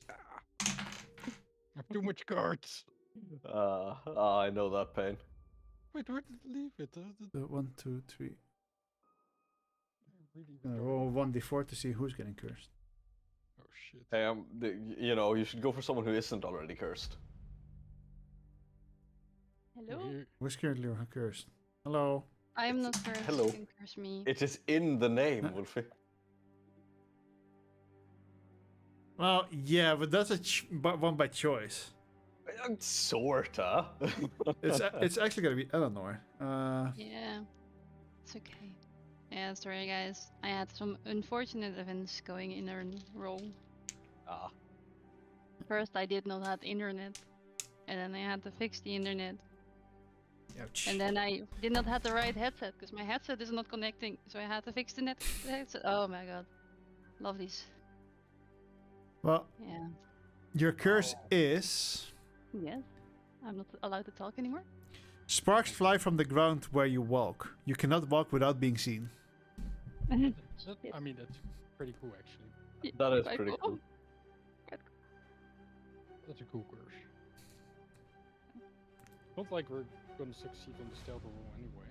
cards. I have too much cards. I know that pain. Wait, where did it leave it? 1, 2, 3. Really Roll 1d4 to see who's getting cursed. Oh shit. Hey, you know, you should go for someone who isn't already cursed. Hello? Who's currently cursed? Hello. I am It's- not cursed. hello. You can curse me. It is in the name, Huh? Wolfie. Well, yeah, but that's one by choice. Sorta. It's actually gonna be Eleanor. Yeah. It's okay. Yeah, sorry guys. I had some unfortunate events going in a row. Ah. First, I did not have internet. And then I had to fix the internet. Ouch. And then I did not have the right headset because my headset is not connecting. So I had to fix the headset. Oh my god. Love these. Well, Yeah. your curse is Yes. I'm not allowed to talk anymore. sparks fly from the ground where you walk. You cannot walk without being seen. I mean, that's pretty cool, actually. That is Quite pretty cool. That's a cool curse. Not like we're gonna succeed on the stealth roll anyway.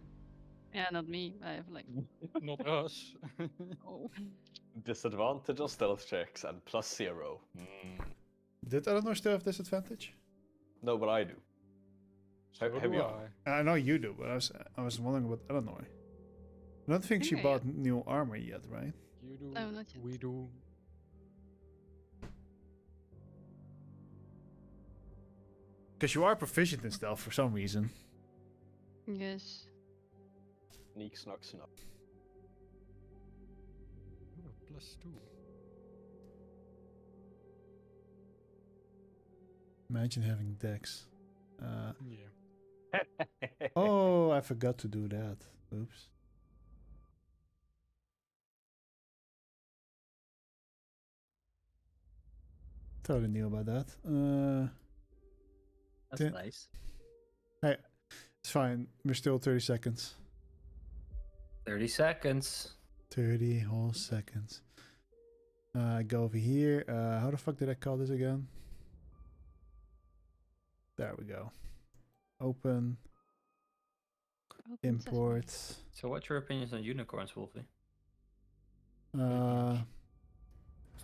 Yeah, not me. I have like, Not us. oh. Disadvantage on stealth checks and +0. Did Eleanor still have disadvantage? No, but I do. So Have do you- I. I know you do, but I was wondering about Eleanor. I don't think she Okay. bought new armor yet, right? You do. No, not yet. We do. Because you are proficient in stealth for some reason. Yes. Sneak, snuck, snuck. Oh, +2. Imagine having dex. Yeah. Oh, I forgot to do that. Oops. Totally knew about that. That's Yeah. nice. It's fine. We're still 30 seconds. 30 seconds. 30 whole seconds. Go over here. How the fuck did I call this again? There we go. Open. Open Import. So what's your opinions on unicorns, Wolfie?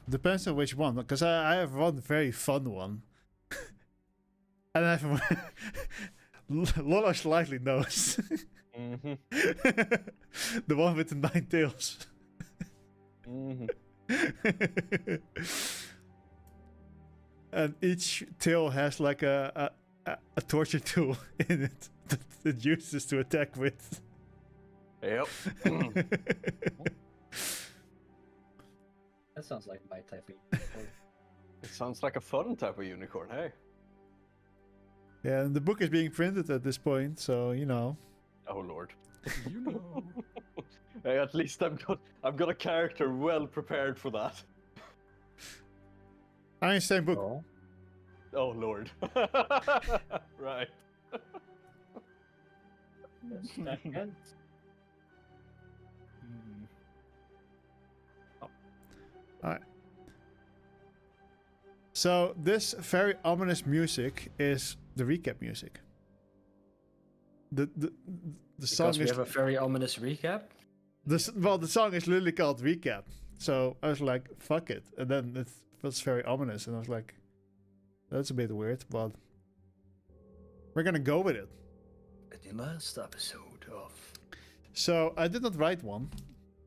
Depends on which one. Because I have one very fun one. And I have Lola slightly knows. Mm-hmm. The one with the 9 tails. Mm-hmm. And each tail has like a torture tool in it that it uses to attack with. Yep. That sounds like my type of unicorn. It sounds like a fun type of unicorn, hey? Yeah, and the book is being printed at this point, so you know. Oh lord. You know. Hey, at least I've got a character well prepared for that. Einstein book. Oh. Oh lord. Right. Second. Alright. So this very ominous music is the recap music. The song Because we is have a very ominous recap. the song is literally called recap. So I was like, fuck it, and then it was very ominous, and I was like, that's a bit weird, but we're gonna go with it. The last episode of. So I did not write one,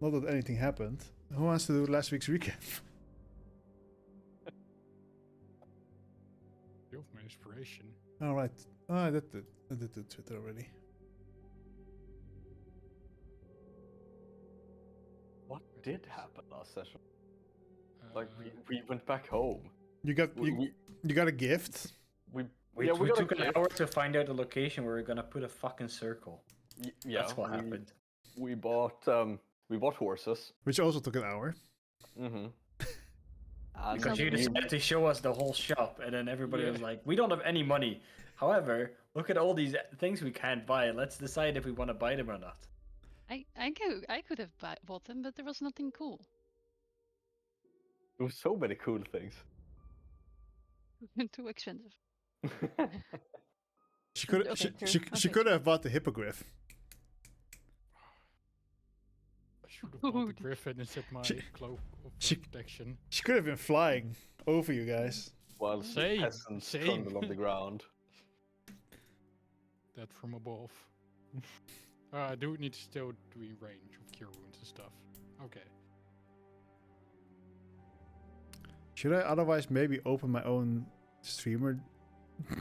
not that anything happened. Who wants to do last week's recap? You have my inspiration. All right. Oh, I did do Twitter already. What did happen last session? Like Uh, we went back home. You got We you got a gift. we We got took a an gift. hour to find out the location where we're gonna put a fucking circle. Yeah, That's what happened. We bought horses. Which also took an hour. Mm-hmm. Because you we- decided to show us the whole shop, and then everybody Yeah. was like, "We don't have any money. However, look at all these things we can't buy. Let's decide if we want to buy them or not." I could have bought them, but there was nothing cool. There were so many cool things. Too expensive. She could Okay, true. she Okay, could have bought the hippogriff. I should have bought the Dude. griffin instead my She- cloak of she- protection. She could have been flying over you guys. While Same, peasants same. trundle on the ground. That from above. I do need to still doing range of cure wounds and stuff. Okay. Should I otherwise maybe open my own streamer?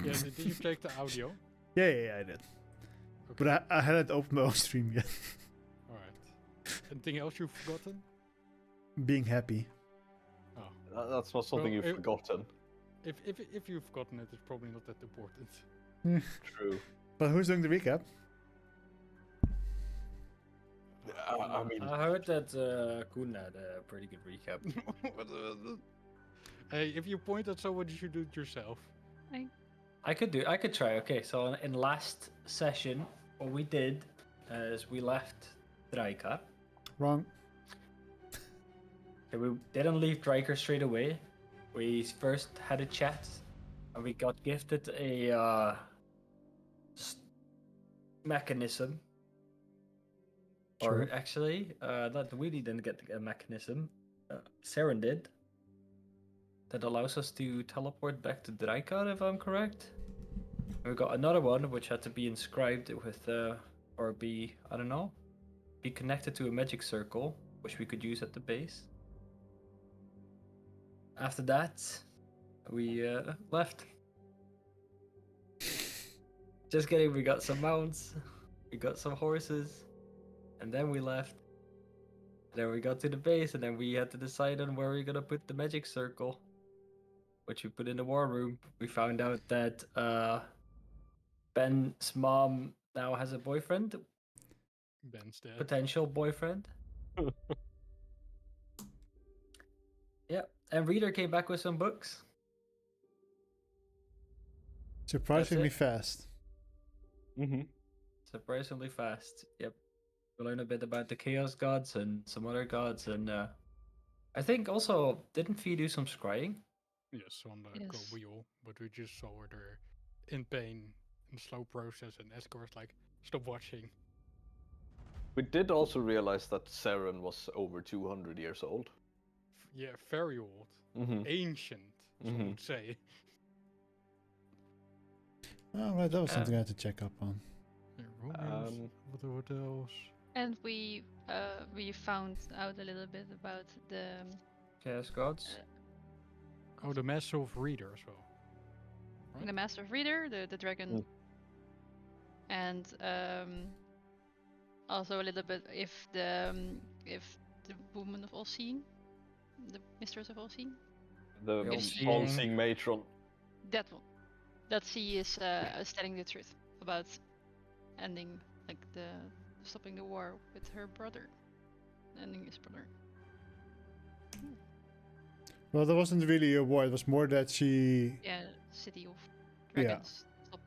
Yeah, did you check the audio? Yeah, I did. Okay. But I hadn't opened my own stream yet. Alright. Anything else you've forgotten? Being happy. Oh. That's not something Well, you've forgotten. If you've forgotten it, it's probably not that important. True. But who's doing the recap? I mean, I heard that Koen had a pretty good recap. Hey, if you point at someone, you should do it yourself. I could try. Okay, so in last session, what we did is we left Draika. Wrong. Okay, we didn't leave Dryker straight away. We first had a chat, and we got gifted a mechanism. Sure. Or actually, not we didn't get a mechanism. Saren did. That allows us to teleport back to Draika, if I'm correct. And we got another one which had to be inscribed with, or be, I don't know, be connected to a magic circle, which we could use at the base. After that, we left. Just kidding, we got some mounts, we got some horses, and then we left. Then we got to the base, and then we had to decide on where we're gonna put the magic circle, which we put in the war room. We found out that Ben's mom now has a boyfriend, Ben's dead. potential boyfriend. Yeah, and Reader came back with some books. Surprisingly it. fast. mm-hmm. Surprisingly fast. Yep. We learned a bit about the Chaos Gods and some other gods, and I think also didn't Fee do some scrying? Yes, on the Yes. go wheel, but we just saw her in pain in slow process, and Escor's like, stop watching. We did also realize that Saren was over 200 years old. Yeah, very old, Mm-hmm. ancient, some Mhm. would say. Oh, right, that was something I had to check up on. Yeah, Romance, what else? And we found out a little bit about the Chaos Gods. Oh, the Massive Reader as well. Right? the Master of Reader, the dragon, and also a little bit if the woman of all seeing, the mistress of all seeing, The All-Seeing. all-seeing matron. that one, that she is telling the truth about ending stopping the war with her brother, ending his brother. Well, there wasn't really a war. It was more that she. Yeah, city of Yeah. dragons stopped.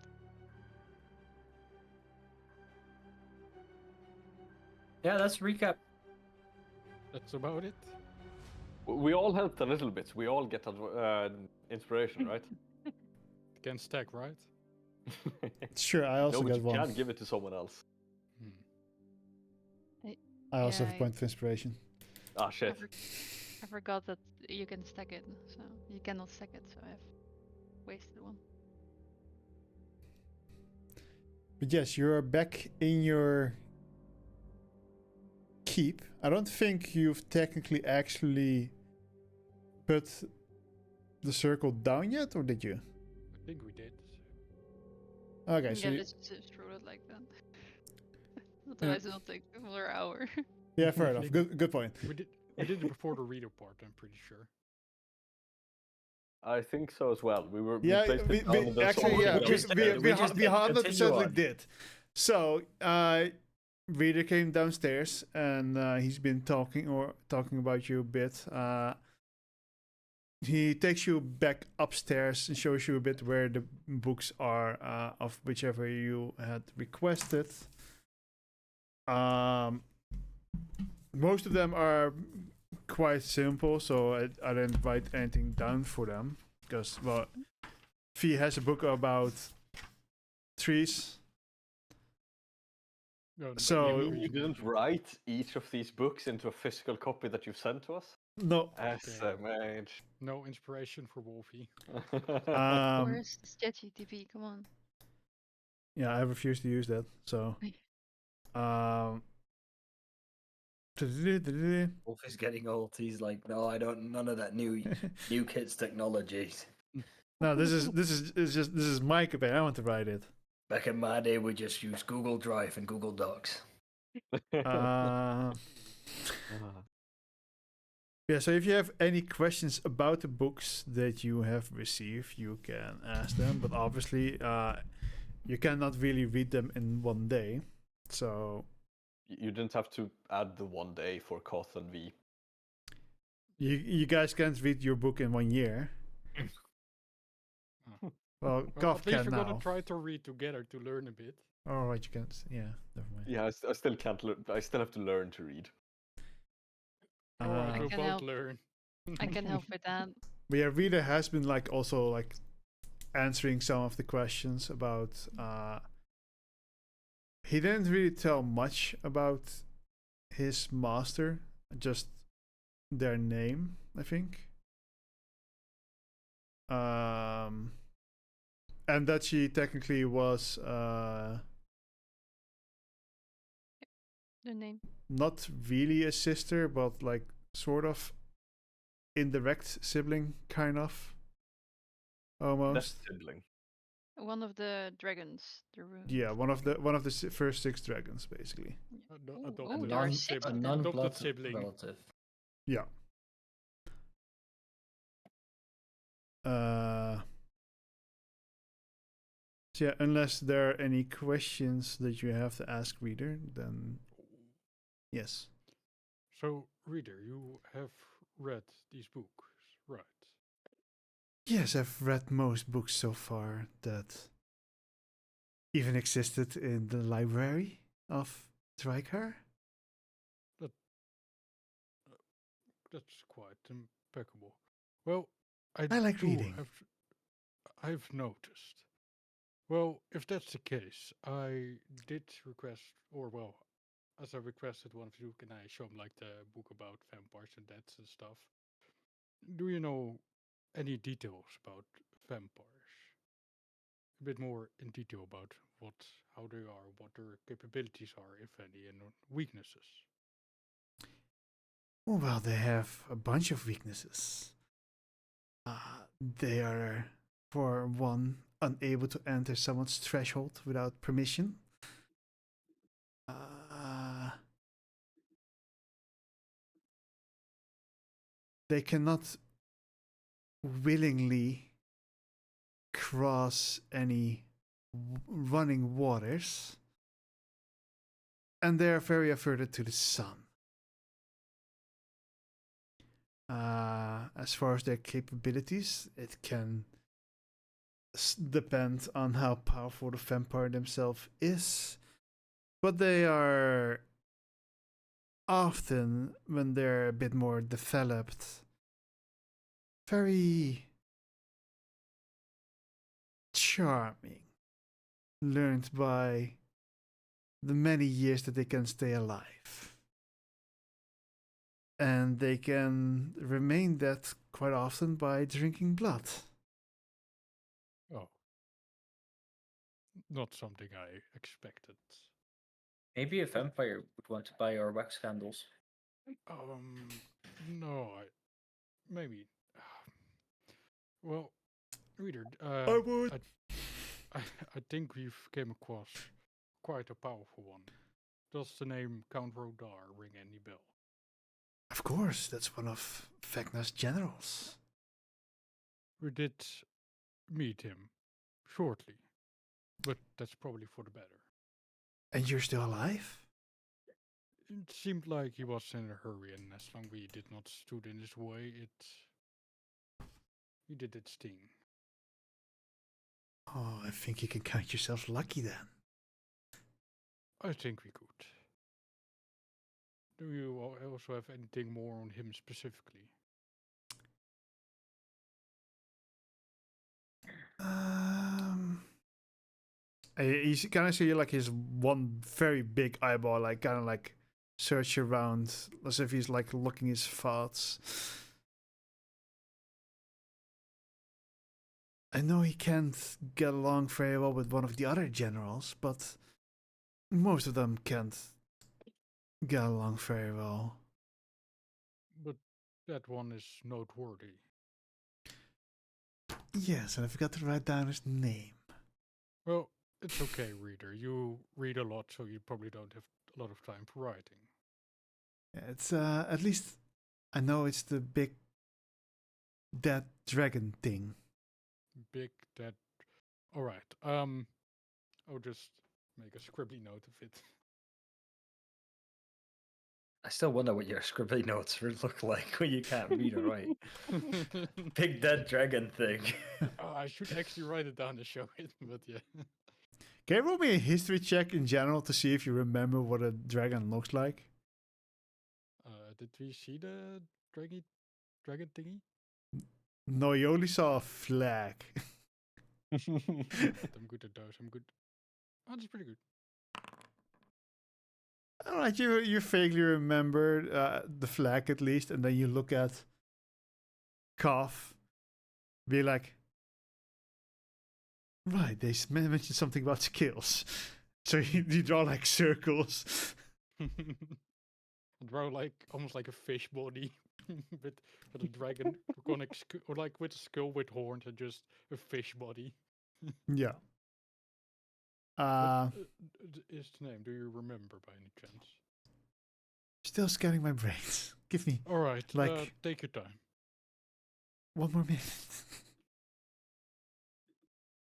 Yeah, that's recap. That's about it. We all helped a little bit. We all get inspiration, right? Can stack, right? Sure, I also no, but got you one. can't give it to someone else. I also have Yeah, a point of inspiration. Ah, I, shit. I forgot that you can stack it, so you cannot stack it, so I've wasted one. But yes, you're back in your keep. I don't think you've technically actually put the circle down yet, or did you? I think we did. Okay, so Yeah, you- let's just roll it like that. Otherwise, it'll take another hour. yeah, fair enough. Good point. We did it before the reader part, I'm pretty sure. I think so as well. We were. Yeah, placed it we, down in the actually, song, yeah, but just- we we just 100% continue on. did. So, Reader came downstairs and he's been talking about you a bit. He takes you back upstairs and shows you a bit where the books are of whichever you had requested. Most of them are quite simple, so I didn't write anything down for them. because well, Fee has a book about trees. No, So- no You reason didn't to. write each of these books into a physical copy that you've sent to us? No, SMH. No inspiration for Wolfie. Where's this ChatGPT? Come on. yeah, I refuse to use that. So, um, Wolf is getting old. He's like, no, I don't. None of that new kids technologies. no, this is my copy. I want to write it. Back in my day, we just used Google Drive and Google Docs. Yeah, so if you have any questions about the books that you have received, you can ask them. But obviously, you cannot really read them in one day. So You didn't have to add the 1 day for Koth and V. you guys can't read your book in 1 year. Well, Well, Goth at least can we're now. gonna try to read together to learn a bit. All right, you can't. Yeah, never mind. Yeah, I still can't learn. I still have to learn to read. Alright, I we'll can both help. learn. I can help with that. But yeah, Rita has been like also like answering some of the questions about. He didn't really tell much about his master, just their name, I think. And that she technically was The name. not really a sister, but like sort of indirect sibling, kind of. That's Almost. sibling. One of the dragons. The runes. Yeah, one of the first 6 dragons, basically. Ooh, Adopted there are non, six a of them. non-blood Adopted sibling. relative. Yeah. So yeah, unless there are any questions that you have to ask reader, then yes. So, reader, you have read these books, right? Yes, I've read most books so far that even existed in the library of Drykar. That's quite impeccable. Well, I like do reading. I've noticed. Well, if that's the case, I did request, or well, as I requested one of you, can I show him like the book about vampires and deaths and stuff? Do you know any details about vampires? A bit more in detail about how they are, what their capabilities are, if any, and weaknesses. Well, they have a bunch of weaknesses. They are, for one, unable to enter someone's threshold without permission. They cannot willingly cross any running waters. And they are very averted to the sun. As far as their capabilities, it can depend on how powerful the vampire themselves is. But they are often, when they're a bit more developed, very charming. Learned by the many years that they can stay alive. And they can remain that quite often by drinking blood. Oh, not something I expected. Maybe a vampire would want to buy our wax candles. No, maybe. Well, reader, I would. I think we've came across quite a powerful one. Does the name Count Rodar ring any bell? Of course, that's one of Vecna's generals. We did meet him shortly, but that's probably for the better. And you're still alive? It seemed like he was in a hurry, and as long we did not stood in his way, he did its thing. Oh, I think you can count yourself lucky then. I think we could. Do you also have anything more on him specifically? You kind of see like his one very big eyeball, like kind of like search around as if he's like looking his thoughts. I know he can't get along very well with one of the other generals, but most of them can't get along very well. But that one is noteworthy. Yes, and I forgot to write down his name. Well, it's okay, reader. You read a lot, so you probably don't have a lot of time for writing. Yeah, it's at least I know it's the big dead dragon thing. Big that. All right. I'll just make a scribbly note of it. I still wonder what your scribbly notes would look like when you can't read or write. Big dead dragon thing. I should actually write it down and show it, but yeah. Can you roll me a history check in general to see if you remember what a dragon looks like? Did we see the dragon thingy? No, you only saw a flag. But I'm good at those. I'm good. Oh, that's pretty good. Alright, you vaguely remember the flag at least, and then you look at Koff, be like, right, they mentioned something about skills. So you draw like circles. Draw like almost like a fish body with a dragon or like with a skull with horns and just a fish body. Yeah. What is the name? Do you remember by any chance? Still scanning my brains. Give me All right, like take your time. 1 more minute.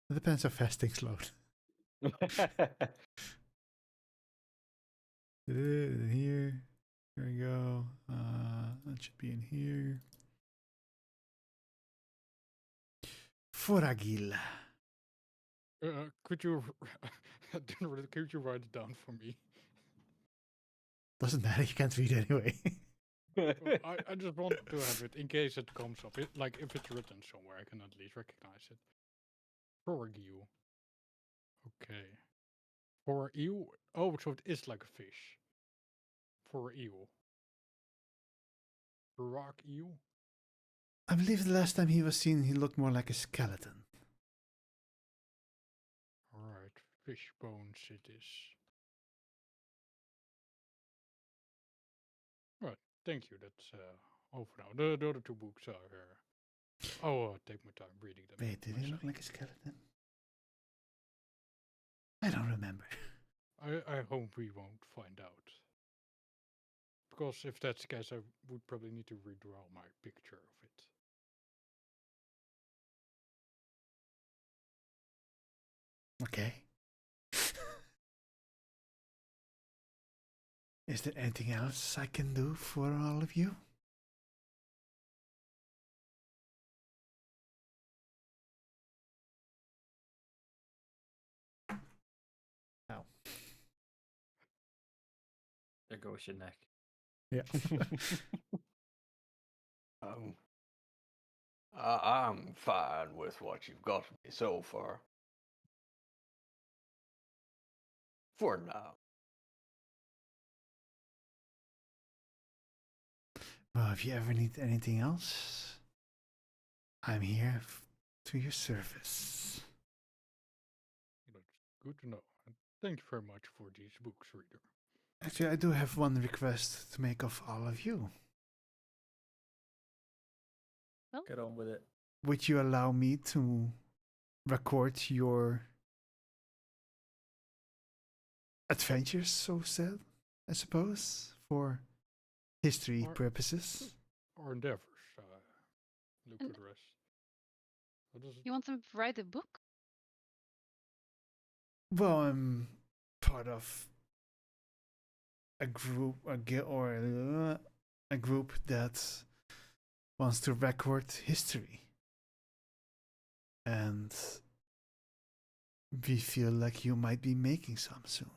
It depends how fast things load. Here. Here we go. That should be in here. Foragil. Could you could you write it down for me? Doesn't matter, you can't read anyway. Well, I just want to have it in case it comes up. Like if it's written somewhere, I can at least recognize it. Foragil. Okay. For eel. Oh, so it is like a fish. For eel. Rock eel. I believe the last time he was seen, he looked more like a skeleton. All right, fish bones it is. Right, thank you. That's all for now. The other two books are. I'll take my time reading them. Wait, did he myself. look like a skeleton? I don't remember. I hope we won't find out. Because if that's the case, I would probably need to redraw my picture of it. Okay. Is there anything else I can do for all of you? Ow. There goes your neck. Yeah. um, I'm fine with what you've got me so far. For now. Well, if you ever need anything else, I'm here to your service. That's good to know. And thank you very much for these books, reader. Actually, I do have one request to make of all of you. Get on with it. Would you allow me to record your adventures, so said, I suppose, for history Or- purposes? Or endeavors. Look And- for the rest. What does it? You want to write a book? Well, I'm part of a group, a group that wants to record history, and we feel like you might be making some soon.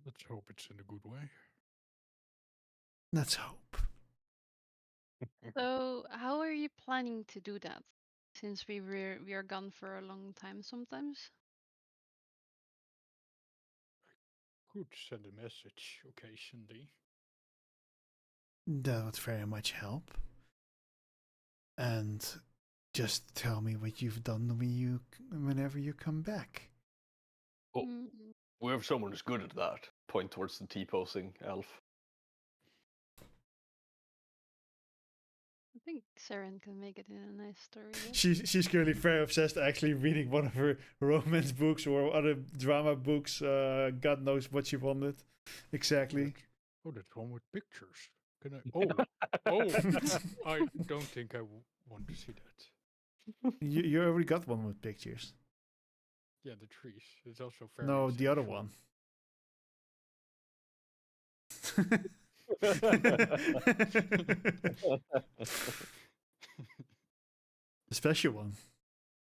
Let's hope it's in a good way. Let's hope. So, how are you planning to do that? since we are gone for a long time sometimes. Could send a message occasionally. That would very much help. And just tell me what you've done whenever you come back. Oh. Mm, We have someone who's good at that. Point towards the T-posing elf. I think Saren can make it in a nice story. Yes. She's currently very obsessed actually reading one of her romance books or other drama books. God knows what she wanted exactly. That's one with pictures. Can I? Oh, I don't think I want to see that. You already got one with pictures. Yeah, the trees. It's also very. No, the other sexual. one. The special one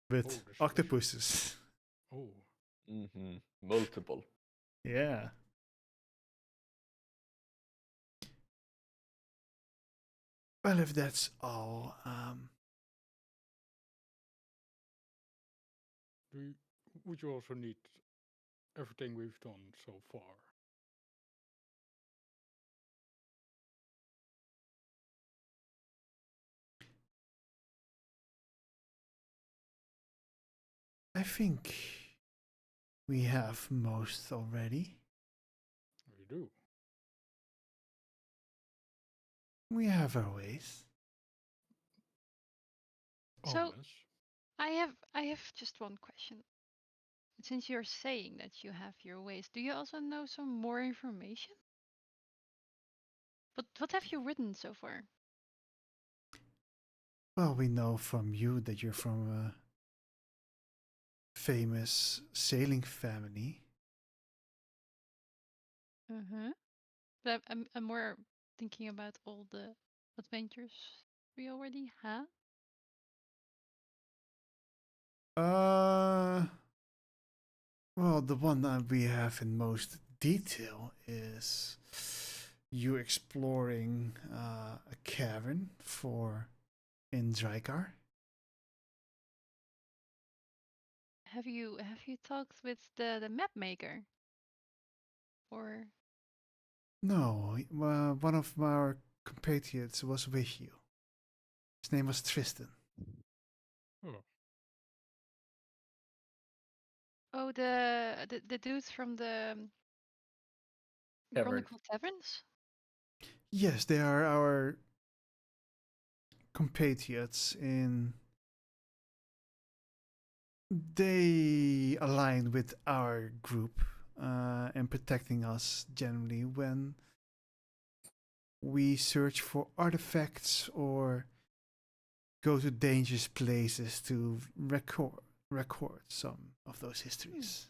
with Oh, the special- octopuses. Oh, Mm-hmm. Multiple. Yeah. Well, if that's all, would you also need everything we've done so far? I think we have most already. We do. We have our ways. So Ominous. I have just one question. Since you're saying that you have your ways, do you also know some more information? What have you written so far? Well, we know from you that you're from a famous sailing family. Mm-hmm. But I'm more thinking about all the adventures we already had. Well, the one that we have in most detail is you exploring a cavern in Drykar. Have you talked with the map maker? Or No, one of our compatriots was with you. His name was Tristan. Oh, oh the dudes from the Tavern. Chronicle Taverns? Yes, they are our compatriots in. They align with our group in protecting us generally when we search for artifacts or go to dangerous places to record some of those histories.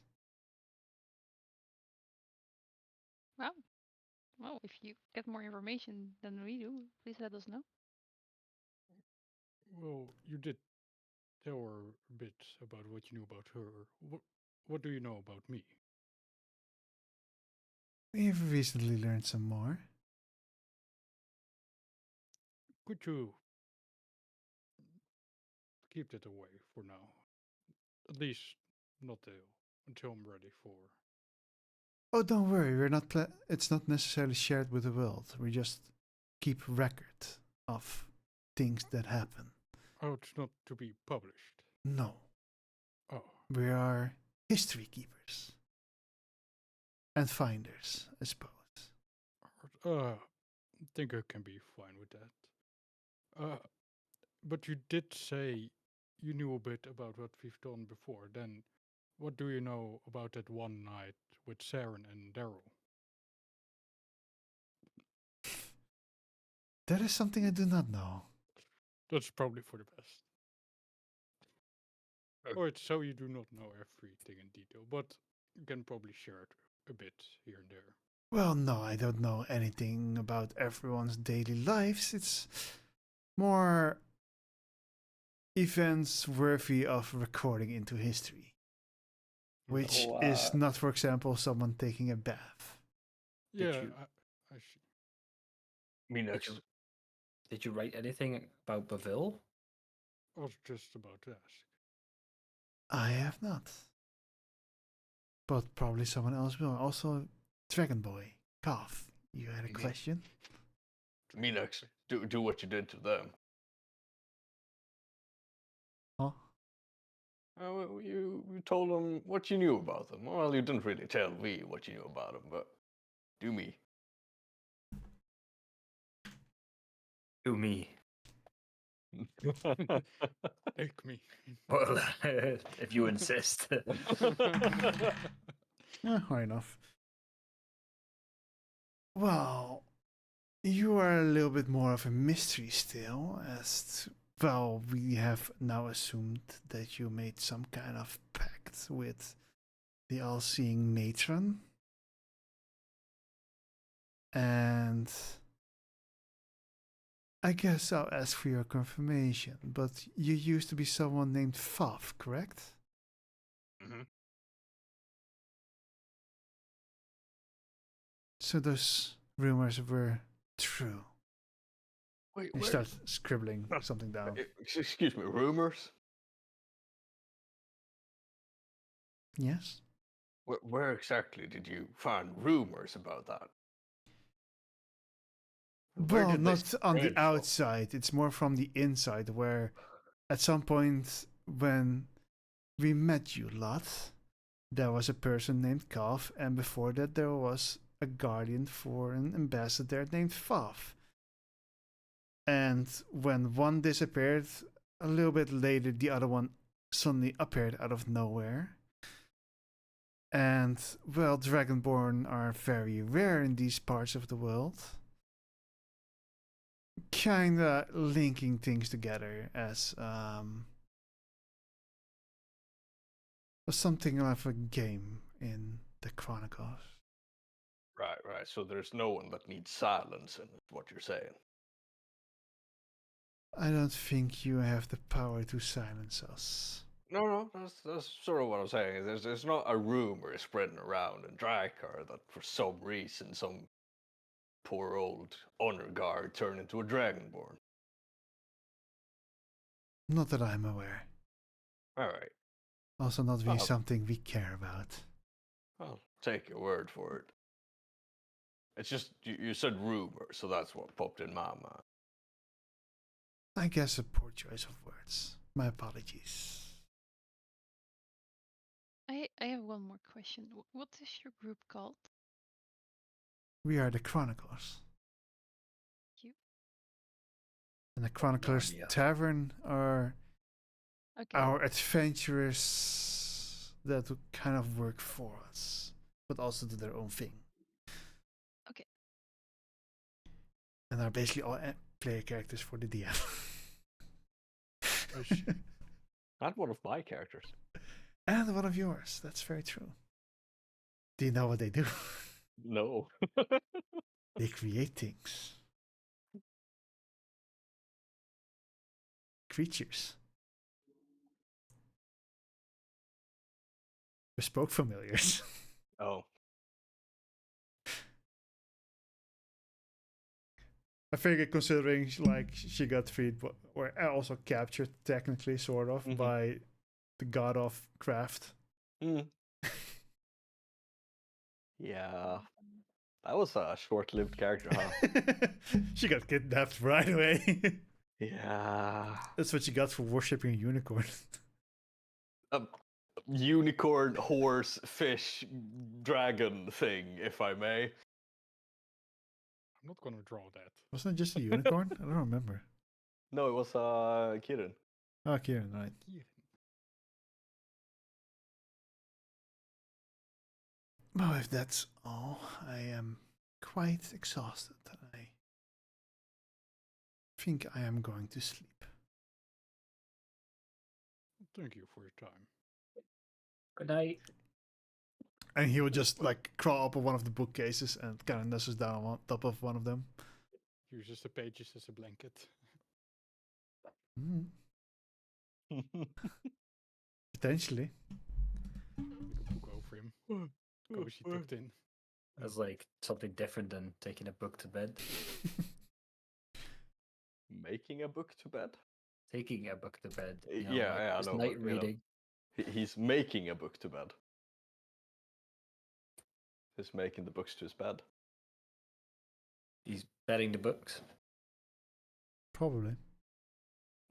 Wow. Well, if you get more information than we do, please let us know. well, you did tell her a bit about what you knew about her. What do you know about me? We've recently learned some more. Could you keep that away for now? At least not until I'm ready for. Oh, don't worry, we're not. It's not necessarily shared with the world. We just keep record of things that happen. Oh, it's not to be published. No, Oh, we are history keepers and finders, I suppose. I think I can be fine with that. But you did say you knew a bit about what we've done before. Then, what do you know about that one night with Saren and Daryl? That is something I do not know. That's probably for the best. Or it's so you do not know everything in detail, but you can probably share it a bit here and there. Well, no, I don't know anything about everyone's daily lives. It's more events worthy of recording into history, which So, is not, for example, someone taking a bath. Yeah, you- I see. Me Did next. you, did you write anything about Baville? I was just about to ask. I have not. But probably someone else will. Also, Dragon Boy, Cough, you had a Mhm. question? Minax, do what you did to them. Huh? You told them what you knew about them. Well, you didn't really tell me what you knew about them, but do me. To me. Take me. Well, if you insist. Yeah, high enough. Well, you are a little bit more of a mystery still, as well, we have now assumed that you made some kind of pact with the all-seeing matron. And I guess I'll ask for your confirmation, but you used to be someone named Faf, correct? hmm So those rumors were true. Wait, You where? start scribbling something down. Excuse me, rumors? Yes? Where exactly did you find rumors about that? Where Well, did they not on the spread from? outside. It's more from the inside, where at some point when we met you lot, there was a person named Kaf, and before that there was a guardian for an ambassador named Faf. And when one disappeared, a little bit later the other one suddenly appeared out of nowhere. And, well, Dragonborn are very rare in these parts of the world. Kinda linking things together as something of a game in the Chronicles. Right. So there's no one that needs silence, in what you're saying. I don't think you have the power to silence us. No, that's sort of what I'm saying. There's not a rumor spreading around in Drakkar that for some reason some poor old honor guard turned into a dragonborn. Not that I'm aware. All right, Also, not really Oh. something we care about. I'll take your word for it. It's just you said rumor, so that's what popped in my mind. I guess a poor choice of words. My apologies. I have one more question. What is your group called? We are the Chronicles. You? And the Chroniclers idea. Tavern are Okay. our adventurers that kind of work for us, but also do their own thing. Okay. And are basically all player characters for the DM. I see. Not one of my characters. And one of yours. That's very true. Do you know what they do? No. They create things. Creatures. Bespoke familiars. Oh. I figure considering she got freed, or also captured technically, sort of, Mhm. by the god of craft. Mm. Yeah. That was a short-lived character, huh? She got kidnapped right away. Yeah. That's what you got for worshipping a unicorn. Unicorn, horse, fish, dragon thing, if I may. I'm not gonna draw that. Wasn't it just a unicorn? I don't remember. No, it was Kirin. Oh, Kieran, right. Yeah. Well, if that's all, I am quite exhausted. I think I am going to sleep. Thank you for your time. Good night. And he will just crawl up on one of the bookcases and kind of nestles down on top of one of them. Uses the pages as a blanket. Mm, potentially. Like a book over him. Cozy tucked in. That's like something different than taking a book to bed. Making a book to bed? taking a book to bed. Yeah, I his know, night but, reading. he's making a book to bed. He's making the books to his bed. He's betting the books. Probably.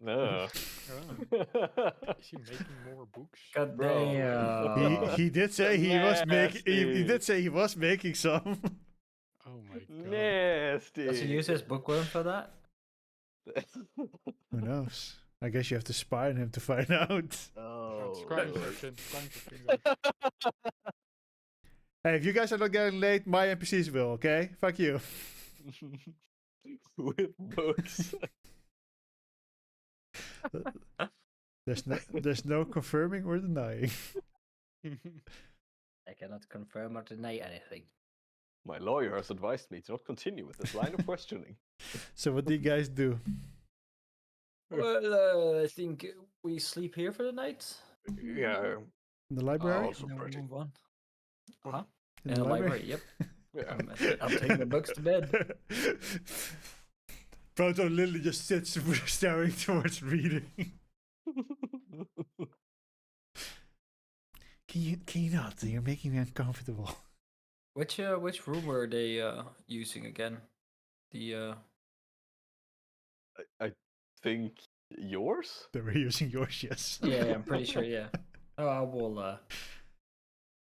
No. Is he making more books? God Bro, damn. He did say he was making. He Nasty. did say he was making some. Oh my god. Nasty. Does he use his bookworm for that? Who knows? I guess you have to spy on him to find out. Oh, It's crime Lord. fiction. Crime fiction. Guys. Hey, if you guys are not getting late, my NPCs will. Okay, fuck you. With books. There's no confirming or denying. I cannot confirm or deny anything. My lawyer has advised me to not continue with this line of questioning. So what do you guys do? Well, I think we sleep here for the night. Yeah. In the library? Also And then we pretty. move on. Huh? In In the the library, yep. Yeah. I'm taking the books to bed. Proto literally just sits staring towards reading. Can you not? You're making me uncomfortable. Which room were they using again? The I think yours? They were using yours, yes. yeah, I'm pretty sure. Yeah. Oh, I will.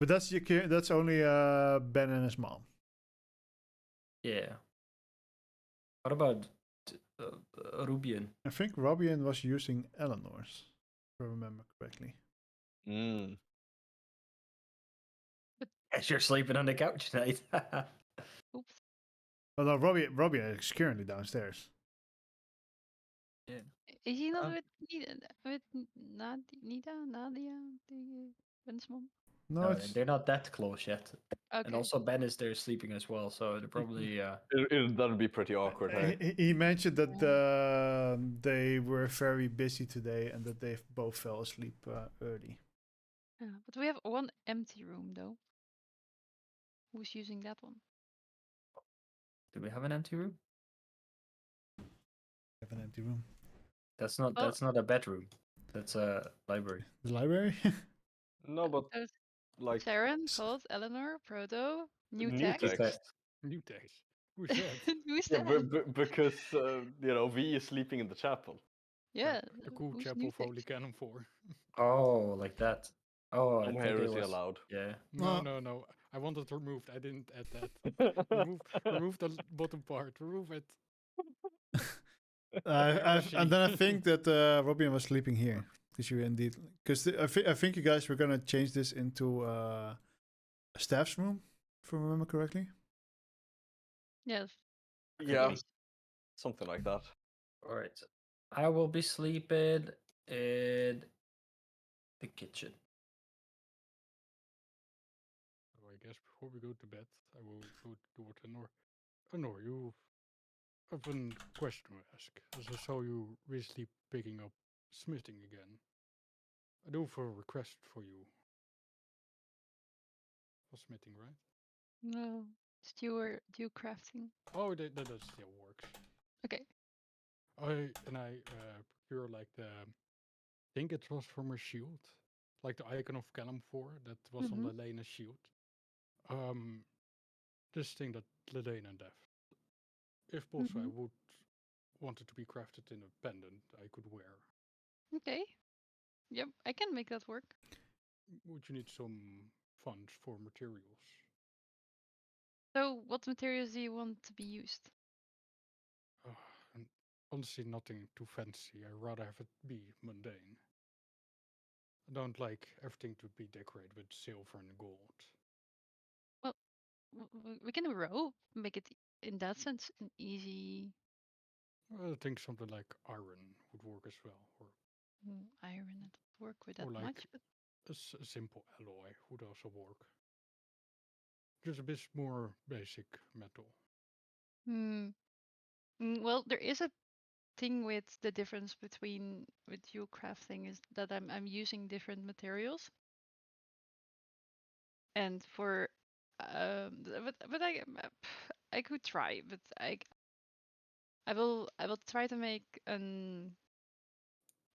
But that's only Ben and his mom. Yeah. What about Rubian? I think Robian was using Eleanor's, if I remember correctly. Mm. Guess you're sleeping on the couch tonight. Oops. Oh no, Robian is currently downstairs. Is he not Um, with Nadia, Ben's mom? No, No, it's they're not that close yet. Okay. And also Ben is there sleeping as well, so they're probably That'd be pretty awkward, hey? he mentioned that they were very busy today and that they both fell asleep early. Yeah, but we have one empty room though. Who's using that one? Do we have an empty room? Have an empty room. That's not Oh. that's not a bedroom. That's a library. The library? No, but Those like Saren, Colt, Eleanor, Proto, new New text. text. New days. Who's that? Who's Yeah, that? because V is sleeping in the chapel. Yeah, The cool who's chapel new of Holy text? Canon 4. Oh, like that. Oh, I No think heresy it was. allowed. Yeah. No, No. no. I want it removed. I didn't add that. Remove the bottom part. Remove it. And then I think that Robin was sleeping here. Because you indeed. Because I think you guys were going to change this into a staff's room, if I remember correctly. Yes. Yeah, Yes. something like that. All right. I will be sleeping in the kitchen. So I guess before we go to bed, I will go toward Honor. Honor, you have a question to ask. As I saw you recently picking up smithing again. I do have a request for you. For smithing, right? No. It's dual crafting. Oh, that still works. Okay. I procure like the think it was from her shield, like the icon of Callum 4 that was on Lelena's shield. This thing that Lelena left. If possible, I would want it to be crafted in a pendant I could wear. Okay. Yep, I can make that work. Would you need some funds for materials? So, what materials do you want to be used? And honestly, nothing too fancy. I rather have it be mundane. I don't like everything to be decorated with silver and gold. Well, we can rope, make it in that sense an easy I think something like iron would work as well, or iron. It would work with that or like much, but a simple alloy would also work. Just a bit more basic metal. Well, there is a thing with the difference between with dual crafting is that I'm using different materials, and for but I could try, but I will try to make an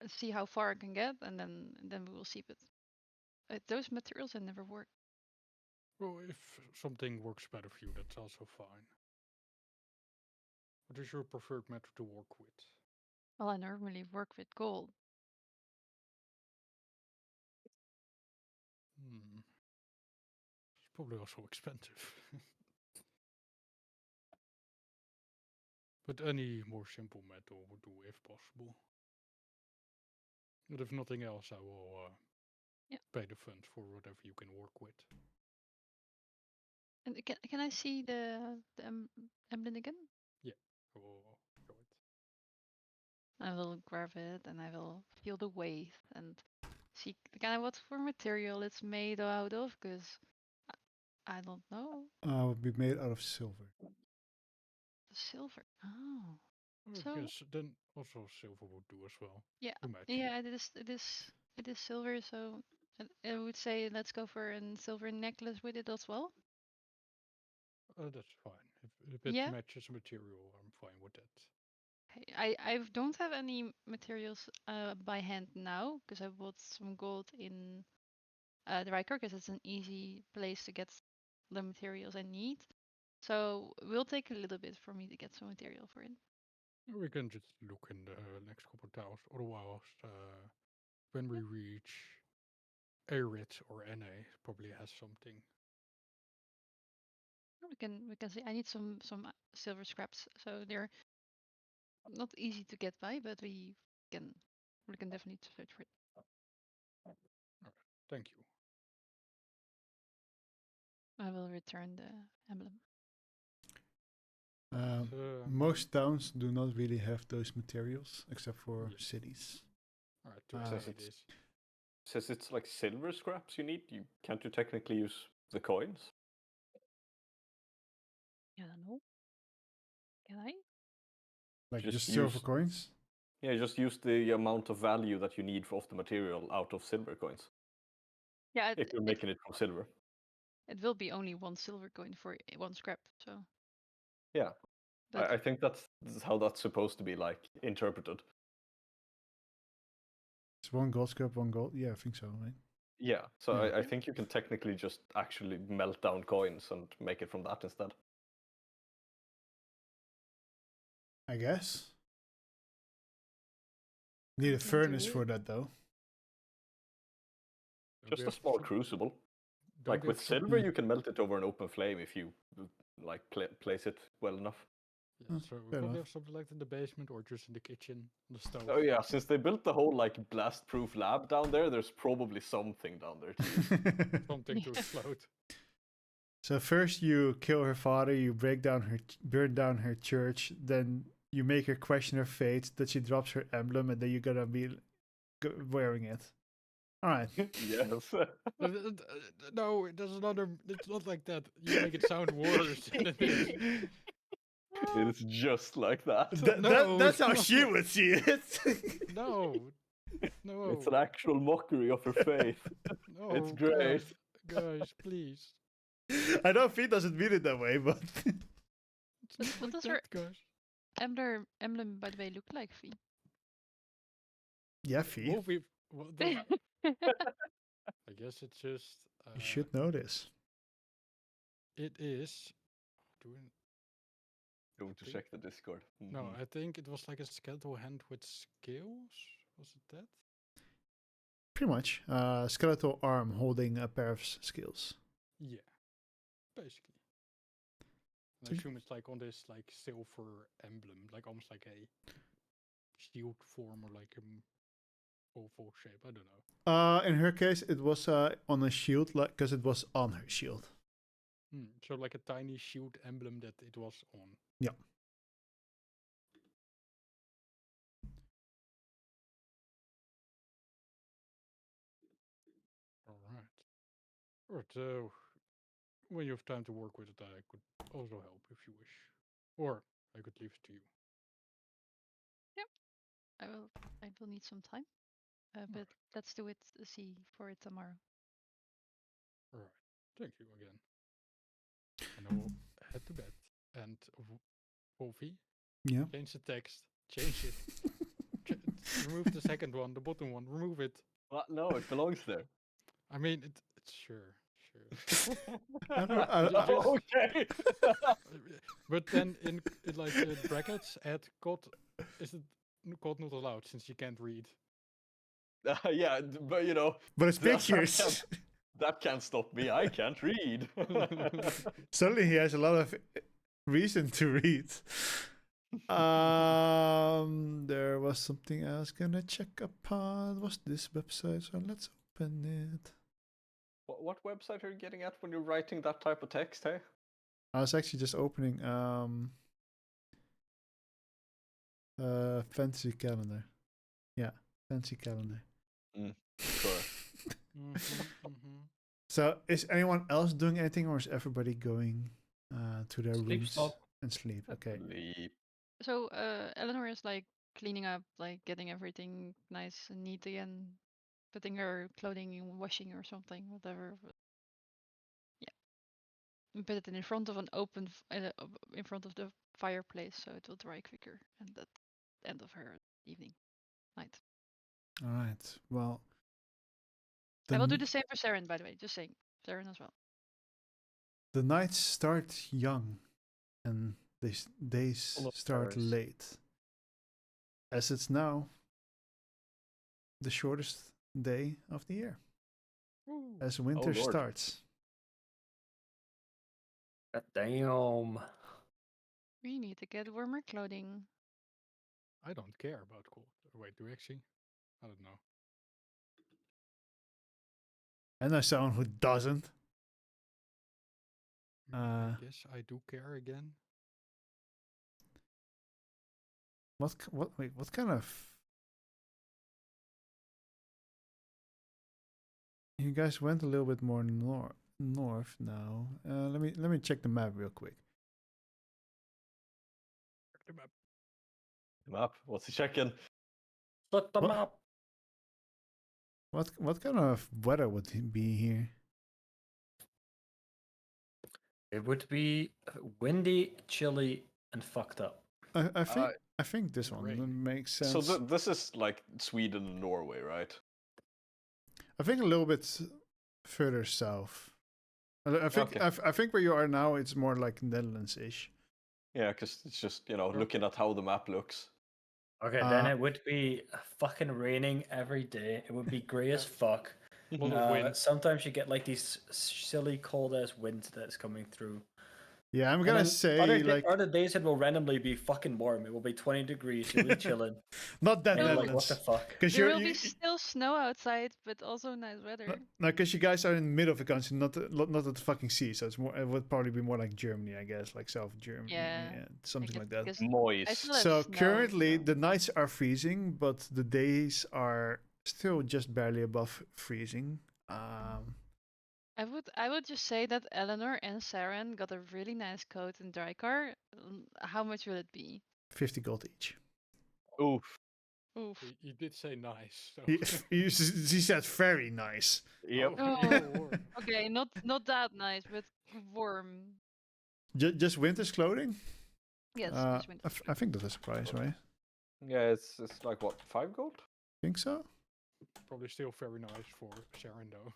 see how far I can get, and then we will see. But those materials have never worked. Well, if something works better for you, that's also fine. What is your preferred method to work with? Well, I normally work with gold. It's probably also expensive. But any more simple metal would do if possible. But if nothing else, I will Yeah. pay the funds for whatever you can work with. And can I see the emblem again? I will show it. I will grab it and I will feel the weight and see kind of what for material it's made out of, because I don't know. Would be made out of silver. The silver. Oh. Oh, So yes, then also silver would do as well. yeah, To match. yeah, it is silver. So I would say let's go for a silver necklace with it as well. That's fine. If it Yeah. matches material, I'm fine with that. Okay. I don't have any materials by hand now because I bought some gold in the Riker because it's an easy place to get the materials I need. So it will take a little bit for me to get some material for it. We can just look in the next couple of tiles. Otherwise, when we reach Arid or NA, it probably has something. We can see. I need some silver scraps, so they're not easy to get by, but can we can definitely search for it. Thank you. I will return the emblem. Most towns do not really have those materials except for Yeah. cities. Alright, to Ah. NA Since it it's is. since it's like silver scraps you need, can't you technically use the coins? I don't know. Can I? Like Just just silver use- coins? Yeah, just use the amount of value that you need of the material out of silver coins. Yeah, If you're making it from silver. it will be only one silver coin for one scrap. So. Yeah. But I think that's how that's supposed to be like interpreted. It's one gold scrap, one gold. Yeah, I think so, right? Yeah. So Yeah. I think you can technically just actually melt down coins and make it from that instead. I guess. Need a I'm going to furnace read for it. that though. Don't Just we a have small some- crucible. don't Like we with have some- silver, you can melt it over an open flame if you like place it well enough. Yeah, Hmm, so we fair probably enough. have something like in the basement or just in the kitchen, on the stove. Oh yeah, since they built the whole like blast-proof lab down there, there's probably something down there too. Something to explode. So first you kill her father, you burn down her church, then you make her question her fate, that she drops her emblem, and then you're gonna be wearing it. All right. Yes. No, that's another. It's not like that. You make it sound worse than it is. It is just like that. No, That's how no. she would see it. No, no. It's an actual mockery of her faith. No, It's great. guys, please. I know Fee doesn't mean it that way, but It's not What like does that, her- guys. Emblem, by the way, look like Fee. yeah, Fee, Well, I guess it's just. you should know this. It is. Doing. Go to check the Discord. No, Mhm. I think it was like a skeletal hand with scales. Was it that? Pretty much. Skeletal arm holding a pair of skills. Yeah, basically. And So I y- assume it's like on this like silver emblem, like almost like a shield form or like an oval shape. I don't know. In her case, it was on a shield, like because it was on her shield. So like a tiny shield emblem that it was on. Yeah. All right. Alright. So when you have time to work with it, I could also help if you wish, or I could leave it to you. I will need some time. But let's do it. See for it tomorrow. All right. Thank you again. And I will head to bed. And Wolfie, Yeah. change the text. Change it. Remove the second one, the bottom one. Remove it. What? No, it belongs there. I mean, it's sure. I don't- I- I- Just- Okay. But then in like brackets, add code. Is it code not allowed since you can't read? Yeah, but you know, but it's that pictures. that can't stop me. I can't read. Suddenly he has a lot of reason to read. There was something I was gonna check upon. Was this website? So let's open it. What website are you getting at when you're writing that type of text, hey? I was actually just opening fantasy calendar. Yeah, fantasy calendar. Sure. So is anyone else doing anything, or is everybody going to their Sleep, rooms stop. and sleep? Okay. Sleep. So Eleanor is like cleaning up, like getting everything nice and neat again, putting her clothing in washing or something, whatever. Yeah, and put it in front of an in front of the fireplace, so it will dry quicker. And that's the end of her evening, night. All right. Well, I will do n- the same for Saren, by the way. Just saying, Saren as well. the nights start young, and the days Full of start stars. late. As it's now the shortest day of the year, as winter Lord. starts. God damn. We need to get warmer clothing. I don't care about cold. Wait, do you actually? I don't know. And there's someone who doesn't. I guess I do care again. What kind of? You guys went a little bit more north now. Let me check the map real quick. The map. Map. What's he checking? Look them What? up. What kind of weather would it be here? It would be windy, chilly, and fucked up. I think this one rain. makes sense. So this is like Sweden and Norway, right? I think a little bit further south. I think Okay. I think where you are now, it's more like Netherlands-ish. Yeah, because it's just, looking at how the map looks. Okay, then Uh, it would be fucking raining every day. It would be grey as fuck. Lot of wind. Sometimes you get like these silly cold ass winds that's coming through. Yeah, I'm And gonna then say like other days it will randomly be fucking warm. It will be 20 degrees. You'll be chilling. not that It'll And be- like, what the Netherlands, fuck? because There will be still snow outside, but also nice weather. no, because you guys are in the middle of the country, not at the fucking sea. So it's more. It would probably be more like Germany, I guess, like South Germany, Yeah, something Like like it- that. because I Moist. still have So snow, currently so- the nights are freezing, but the days are still just barely above freezing. I would just say that Eleanor and Saren got a really nice coat in Drycar. How much will it be? 50 gold each. Oof. Oof. You did say nice. So. He said very nice. Yep. Oh. Okay, not that nice, but warm. Just winter's clothing. Yes, Uh, just winter. I think that's a price, right? Yeah, it's like what, 5 gold? Think so. Probably still very nice for Sharon though.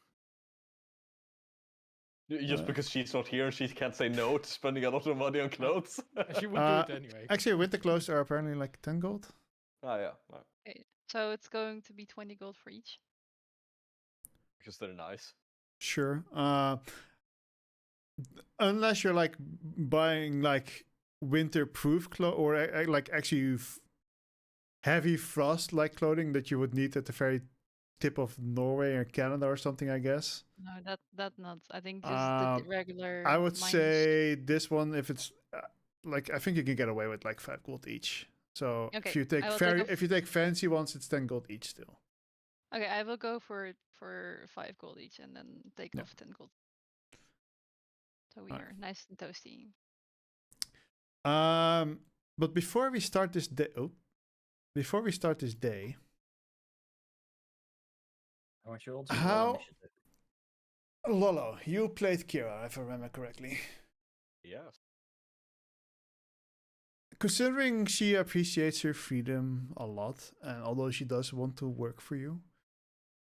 Just Uh, because she's not here, she can't say no to spending a lot of money on clothes. And she would Uh, do it anyway. Actually, winter clothes are apparently like 10 gold. Ah, yeah, no, Okay, so it's going to be 20 gold for each. because they're nice. Sure. Unless you're like buying like winter-proof clothes or like actually heavy frost like clothing that you would need at the very tip of Norway or Canada or something, I guess. No, that not. I think just the regular. I would minus- say this one, if it's like, I think you can get away with like 5 gold each. So Okay, if you take I will take if you take fancy ones, it's 10 gold each still. Okay, I will go for 5 gold each, and then take Yeah. off 10 gold. So we Alright. are nice and toasty. But before we start this day, I want you all to How- roll initiative. Lolo, you played Kira, if I remember correctly. Yes. considering she appreciates her freedom a lot, and although she does want to work for you,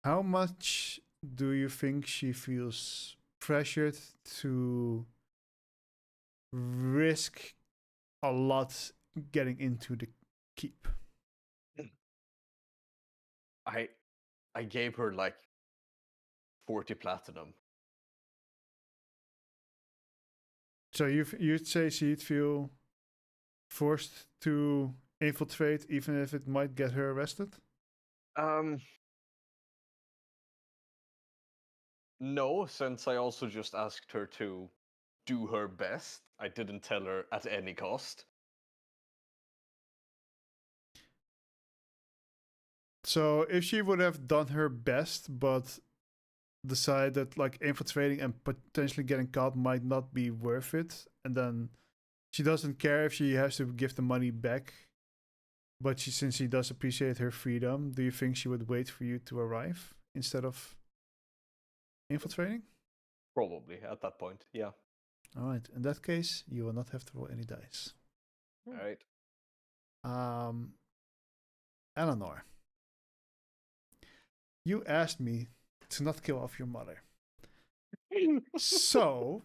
how much do you think she feels pressured to risk a lot getting into the keep? I gave her like 40 platinum. So you'd say she'd feel forced to infiltrate, even if it might get her arrested? No, since I also just asked her to do her best. I didn't tell her at any cost. So if she would have done her best, but decided that like infiltrating and potentially getting caught might not be worth it, and then she doesn't care if she has to give the money back, but since she does appreciate her freedom, do you think she would wait for you to arrive instead of infiltrating? Probably at that point, yeah. All right. In that case, you will not have to roll any dice. Alright. Eleanor, you asked me to not kill off your mother. So,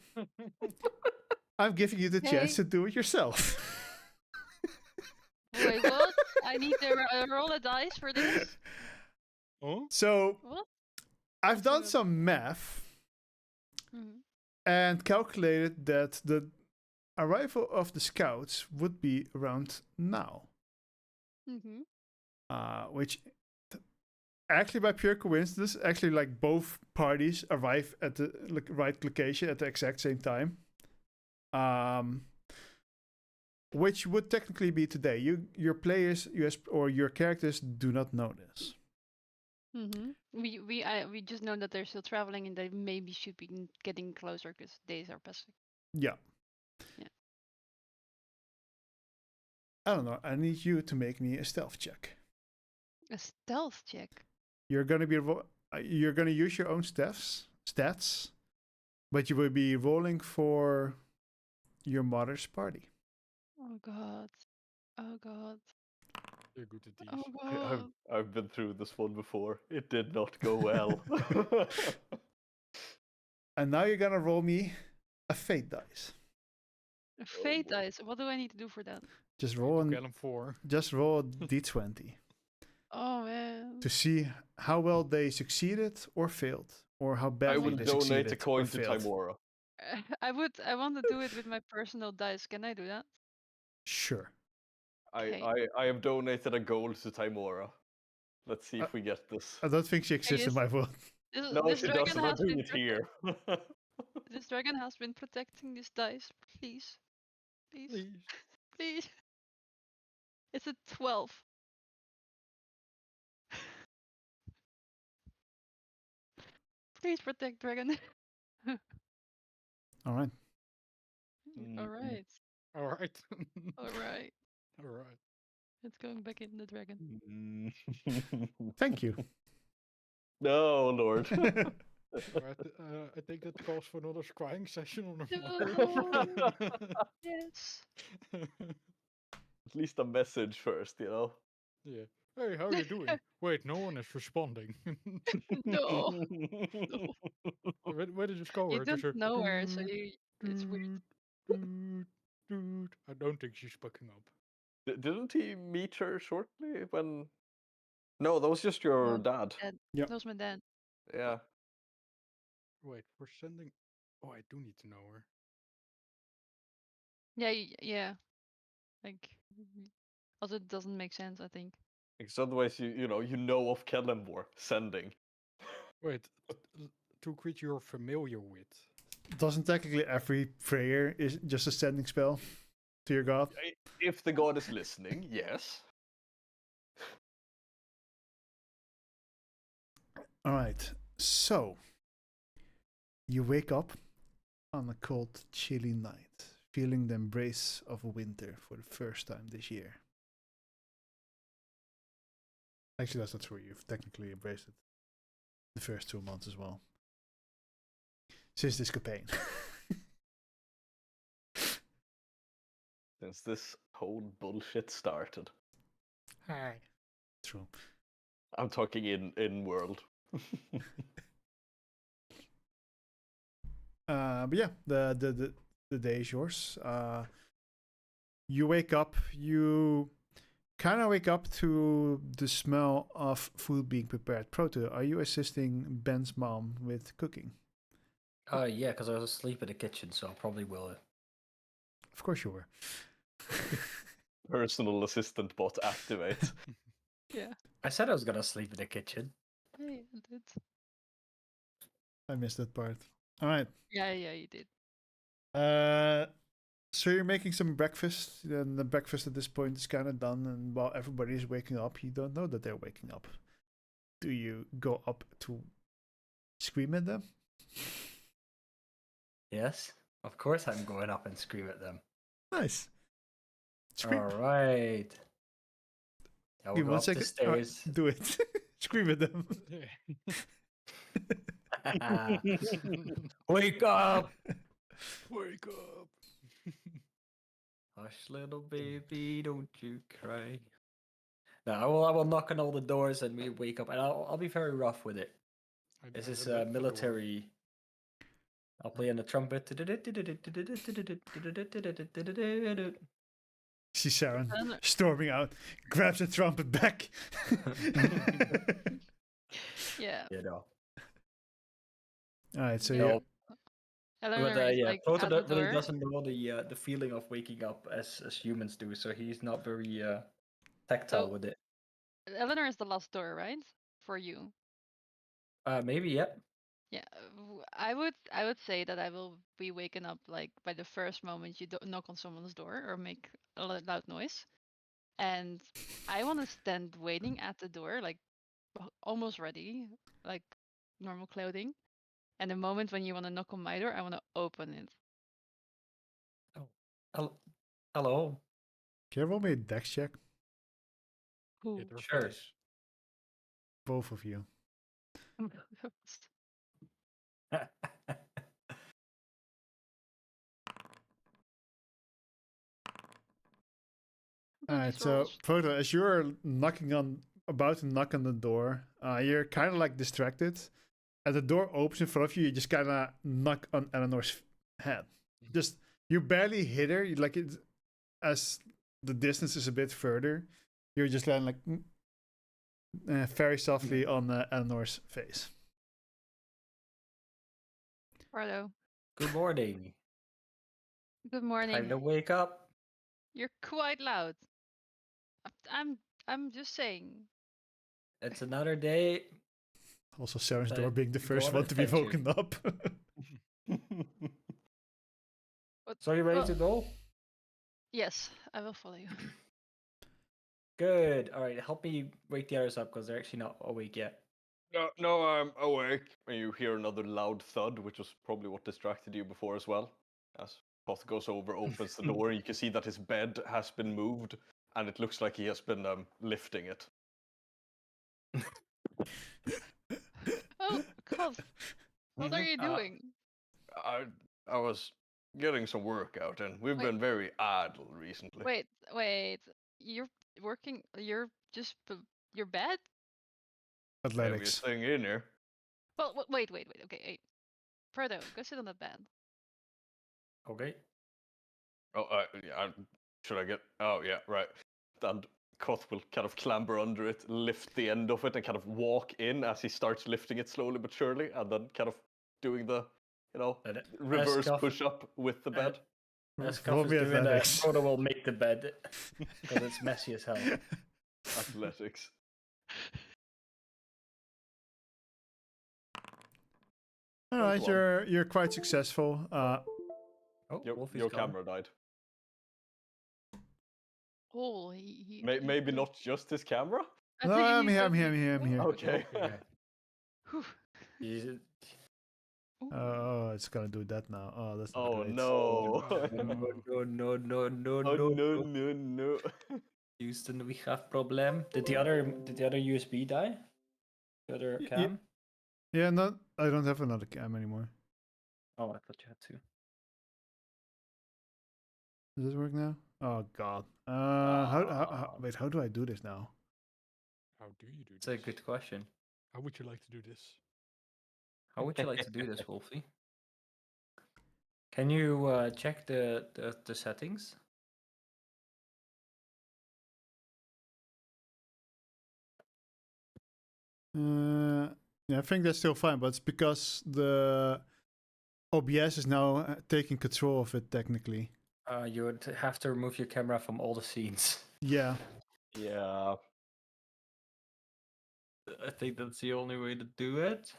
I'm giving you the chance to do it yourself. Wait, what? I need to roll a dice for this? Oh? So, What? I've That's done so- some math Mhm. and calculated that the arrival of the scouts would be around now. Mhm. Which actually by pure coincidence, actually like both parties arrive at the right location at the exact same time. Which would technically be today. Your players, or your characters do not know this. Mhm. We just know that they're still traveling and they maybe should be getting closer because days are passing. Yeah. Yeah. Eleanor, I need you to make me a stealth check. A stealth check. You're gonna be you're gonna use your own stats, but you will be rolling for your mother's party. Oh god. Oh god. You're good at these. Oh I've god. I've been through this one before. It did not go well. And now you're gonna roll me a fate dice. A fate boy. dice. What do I need to do for that? Just Going roll to an, Callum 4. just roll a d20 Oh man. to see how well they succeeded or failed, or how I badly will they donate succeeded a or coin to failed. Timora. I want to do it with my personal dice. Can I do that? Sure. Okay. I have donated a gold to Timora. Let's see if we get this. I don't think she exists in yes. my world. No, This she dragon doesn't. I'm has doing been it here. this dragon has been protecting this dice. Please. Please. Please. Please. It's a 12. Please protect dragon. All right. Alright. Alright. Alright. Alright. It's going back in the dragon. Thank you. No, Lord. Alright, I think that calls for another scrying session on the No. Yes. At least a message first, you know. Yeah. Hey, how are you doing? Wait, no one is responding. No. No. Where did you go? You I just don't heard know her, so doot, it's weird. doot, doot. I don't think she's picking up. Didn't he meet her shortly when? No, that was just your No, dad. Dad. Yep. That was my dad. Yeah. Wait, we're sending. Oh, I do need to know her. Yeah, yeah. Like, also it doesn't make sense, I think. Because otherwise, you know of Kellenborg sending. Wait, to creature you're familiar with. Doesn't technically every prayer is just a sending spell to your god? If the god is listening, yes. All right. So, you wake up on a cold, chilly night, feeling the embrace of winter for the first time this year. Actually, that's not true. You've technically embraced it the first 2 months as well. Since this campaign. Since this whole bullshit started. Hi. True. I'm talking in world. But yeah, the day is yours. You wake up. You kind of wake up to the smell of food being prepared. Proto, are you assisting Ben's mom with cooking? Yeah, because I was asleep in the kitchen, so I probably will. Of course you were. Personal assistant bot activate. Yeah. I said I was gonna sleep in the kitchen. Hey, I did. I missed that part. All right. Yeah, you did. So you're making some breakfast, and the breakfast at this point is kind of done. And while everybody is waking up, you don't know that they're waking up. Do you go up to scream at them? Yes, of course I'm going up and scream at them. Nice. Scream. All right. I will Give me go 1 up the second. All right, stairs. do it. Scream at them. Wake up! Wake up! Hush, little baby, don't you cry. No, I will knock on all the doors and we wake up, and I'll be very rough with it. This is military. I'll play on the trumpet. See Sharon Eleanor- storming out, grabs the trumpet back. Yeah. You know. All right, so Yeah. you Eleanor But is yeah, like Proto at the really door. doesn't know the feeling of waking up as humans do, so he's not very tactile So- with it. Eleanor is the last door, right? For you. Maybe, yep. Yeah, I would say that I will be waken up like by the first moment you knock on someone's door or make a loud noise, and I want to stand waiting at the door, like almost ready, like normal clothing. And the moment when you want to knock on my door, I want to open it. Hello. can you roll me a dex check? Who? Hit her Sure. face. Both of you. All right, so Proto, as you're about to knock on the door, you're kind of like distracted. As the door opens in front of you, you just kind of knock on Eleanor's head. Just you barely hit her. You like it as the distance is a bit further. You're just landing like very softly on Eleanor's face. Pardo, Good morning. good morning. Time to wake up. You're quite loud. I'm just saying. It's another day. Also, Sharon's Time door being the to go first on one to be adventure. woken up. So you ready Well- to go? Yes, I will follow you. Good. All right, help me wake the others up because they're actually not awake yet. No, I'm awake. And you hear another loud thud, which was probably what distracted you before as well. As Poth goes over, opens the door, and you can see that his bed has been moved, and it looks like he has been lifting it. Oh, Koth, what are you Uh, doing? I was getting some work out, and we've Wait. been very idle recently. Wait. You're working. You're just your bed. Athletics. Heaviest thing in here. Well, wait. Okay, hey, Frodo, go sit on the bed. Okay. Oh, yeah. Should I get? Oh, yeah, right. And Koth will kind of clamber under it, lift the end of it, and kind of walk in as he starts lifting it slowly but surely, and then kind of doing the, And reverse Cuff- push-up with the bed. As Roll Cuff is me doing that, athletics. Frodo will make the bed because it's messy as hell. Athletics. All right, one. you're quite successful. Oh, Your, Wolfie's your gone. camera died. Oh, he Maybe not just his camera? I No, thought you I'm mean here. that I'm here. Okay. Okay. Whew. He's- Ooh. Oh, it's gonna do that now. Oh, that's not Oh great. no. no, Oh no. Houston, we have problem. Did the other USB die? The other Y- y- cam? Yeah, no, I don't have another cam anymore. Oh, I thought you had to. Does this work now? Oh god. Wait, how do I do this now? How do you do It's a this? good question. How would you like to do this? How would you like to do this, Wolfie? Can you check the settings? Yeah, I think that's still fine, but it's because the OBS is now taking control of it technically. You would have to remove your camera from all the scenes. Yeah. Yeah. I think that's the only way to do it.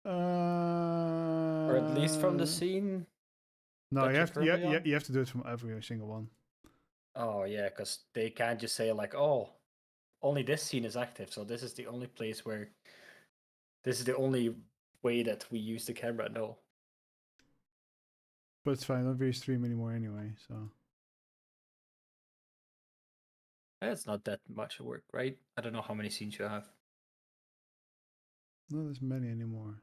Or Or at least from the scene. No, that you you're have to, yeah, currently yeah, on? you have to do it from every single one. Oh yeah, because they can't just say like, oh, only this scene is active, so this is the only place where this is the only way that we use the camera. No. But it's fine. I don't really stream anymore anyway, so. It's not that much work, right? I don't know how many scenes you have. Not as many anymore.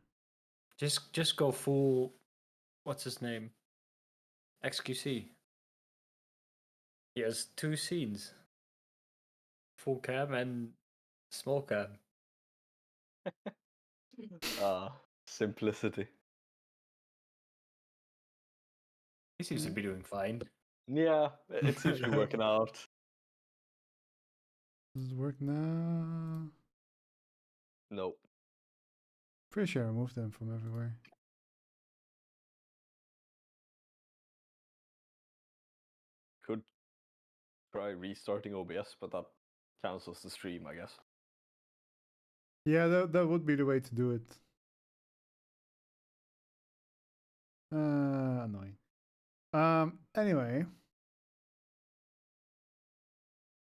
Just go full. What's his name? XQC. He has 2 scenes. Full cam and small cam. Simplicity. He seems to be doing fine. Yeah, it seems to be working out. Does it work now? No. Pretty sure I removed them from everywhere. Could try restarting OBS, but that cancels the stream, I guess. Yeah, that would be the way to do it. Annoying. Anyway.